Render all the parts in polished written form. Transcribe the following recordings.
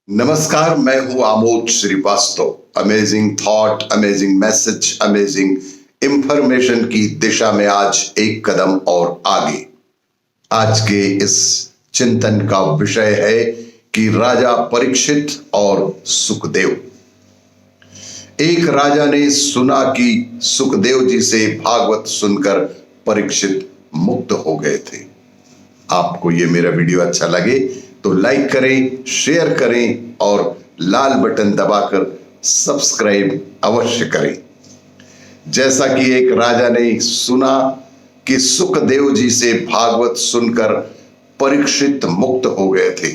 नमस्कार, मैं हूं Amod Srivastava. Amazing thought, amazing message, amazing information की दिशा में आज एक कदम और आगे। आज के इस चिंतन का विषय है कि राजा परीक्षित और सुखदेव। एक राजा ने सुना कि सुखदेव जी से भागवत सुनकर परीक्षित मुक्त हो गए थे। आपको ये मेरा वीडियो अच्छा लगे तो लाइक करें, शेयर करें और लाल बटन दबाकर सब्सक्राइब अवश्य करें। जैसा कि एक राजा ने सुना कि सुखदेव जी से भागवत सुनकर परीक्षित मुक्त हो गए थे।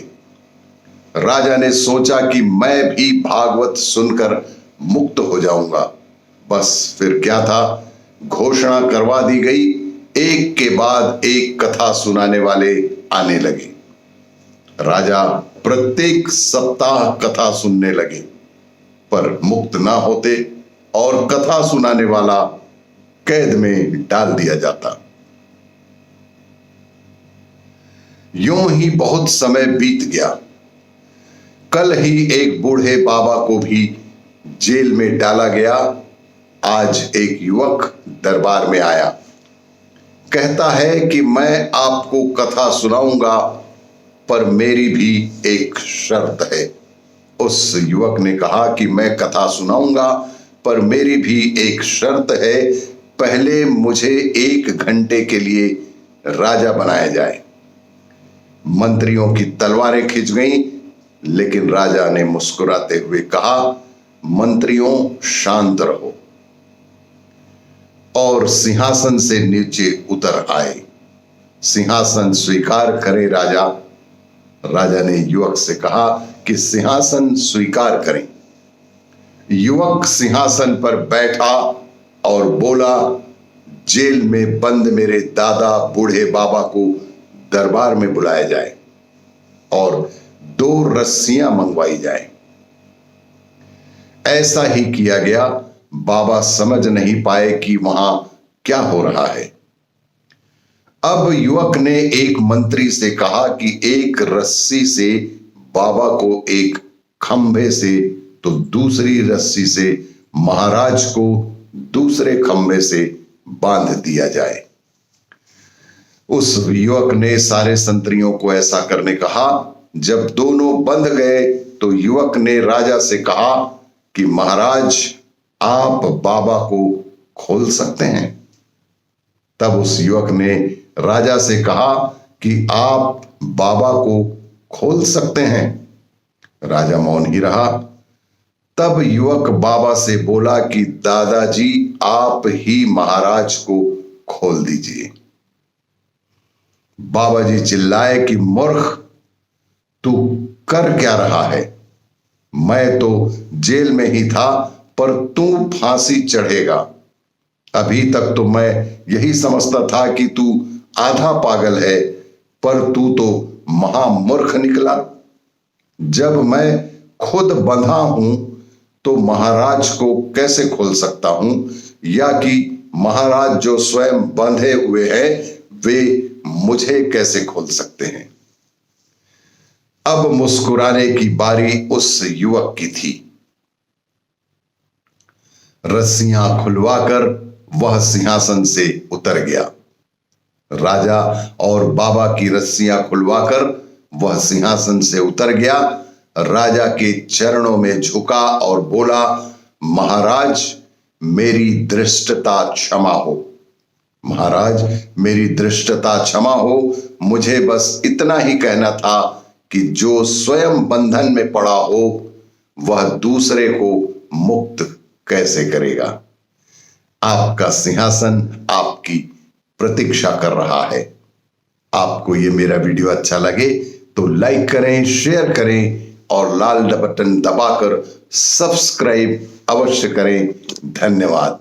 राजा ने सोचा कि मैं भी भागवत सुनकर मुक्त हो जाऊंगा। बस फिर क्या था, घोषणा करवा दी गई। एक के बाद एक कथा सुनाने वाले आने लगे। राजा प्रत्येक सप्ताह कथा सुनने लगे, पर मुक्त ना होते और कथा सुनाने वाला कैद में डाल दिया जाता। यूं ही बहुत समय बीत गया। कल ही एक बूढ़े बाबा को भी जेल में डाला गया। आज एक युवक दरबार में आया। कहता है कि मैं आपको कथा सुनाऊंगा, पर मेरी भी एक शर्त है। उस युवक ने कहा कि मैं कथा सुनाऊंगा, पर मेरी भी एक शर्त है। पहले मुझे 1 घंटे के लिए राजा बनाया जाए। मंत्रियों की तलवारें खिंच गईं, लेकिन राजा ने मुस्कुराते हुए कहा, मंत्रियों शांत रहो, और सिंहासन से नीचे उतर आए। सिंहासन स्वीकार करे राजा। राजा ने युवक से कहा कि सिंहासन स्वीकार करें। युवक सिंहासन पर बैठा और बोला, जेल में बंद मेरे दादा बूढ़े बाबा को दरबार में बुलाया जाए और 2 रस्सियां मंगवाई जाए। ऐसा ही किया गया। बाबा समझ नहीं पाए कि वहां क्या हो रहा है। अब युवक ने एक मंत्री से कहा कि एक रस्सी से बाबा को एक खंभे से, तो दूसरी रस्सी से महाराज को दूसरे खंभे से बांध दिया जाए। उस युवक ने सारे संतरियों को ऐसा करने कहा। जब दोनों बंध गए तो युवक ने राजा से कहा कि महाराज, आप बाबा को खोल सकते हैं। तब उस युवक ने राजा से कहा कि आप बाबा को खोल सकते हैं। राजा मौन ही रहा। तब युवक बाबा से बोला कि दादाजी, आप ही महाराज को खोल दीजिए। बाबा जी चिल्लाए कि मूर्ख, तू कर क्या रहा है? मैं तो जेल में ही था, पर तू फांसी चढ़ेगा। अभी तक तो मैं यही समझता था कि तू आधा पागल है, पर तू तो महामूर्ख निकला। जब मैं खुद बंधा हूं तो महाराज को कैसे खोल सकता हूं, या कि महाराज जो स्वयं बंधे हुए हैं वे मुझे कैसे खोल सकते हैं? अब मुस्कुराने की बारी उस युवक की थी। रस्सियां खुलवाकर वह सिंहासन से उतर गया। राजा और बाबा की रस्सियां खुलवाकर वह सिंहासन से उतर गया। राजा के चरणों में झुका और बोला, महाराज, मेरी धृष्टता क्षमा हो। महाराज, मेरी धृष्टता क्षमा हो। मुझे बस इतना ही कहना था कि जो स्वयं बंधन में पड़ा हो वह दूसरे को मुक्त कैसे करेगा? आपका सिंहासन आपकी प्रतीक्षा कर रहा है। आपको ये मेरा वीडियो अच्छा लगे तो लाइक करें, शेयर करें और लाल बटन दबाकर सब्सक्राइब अवश्य करें। धन्यवाद।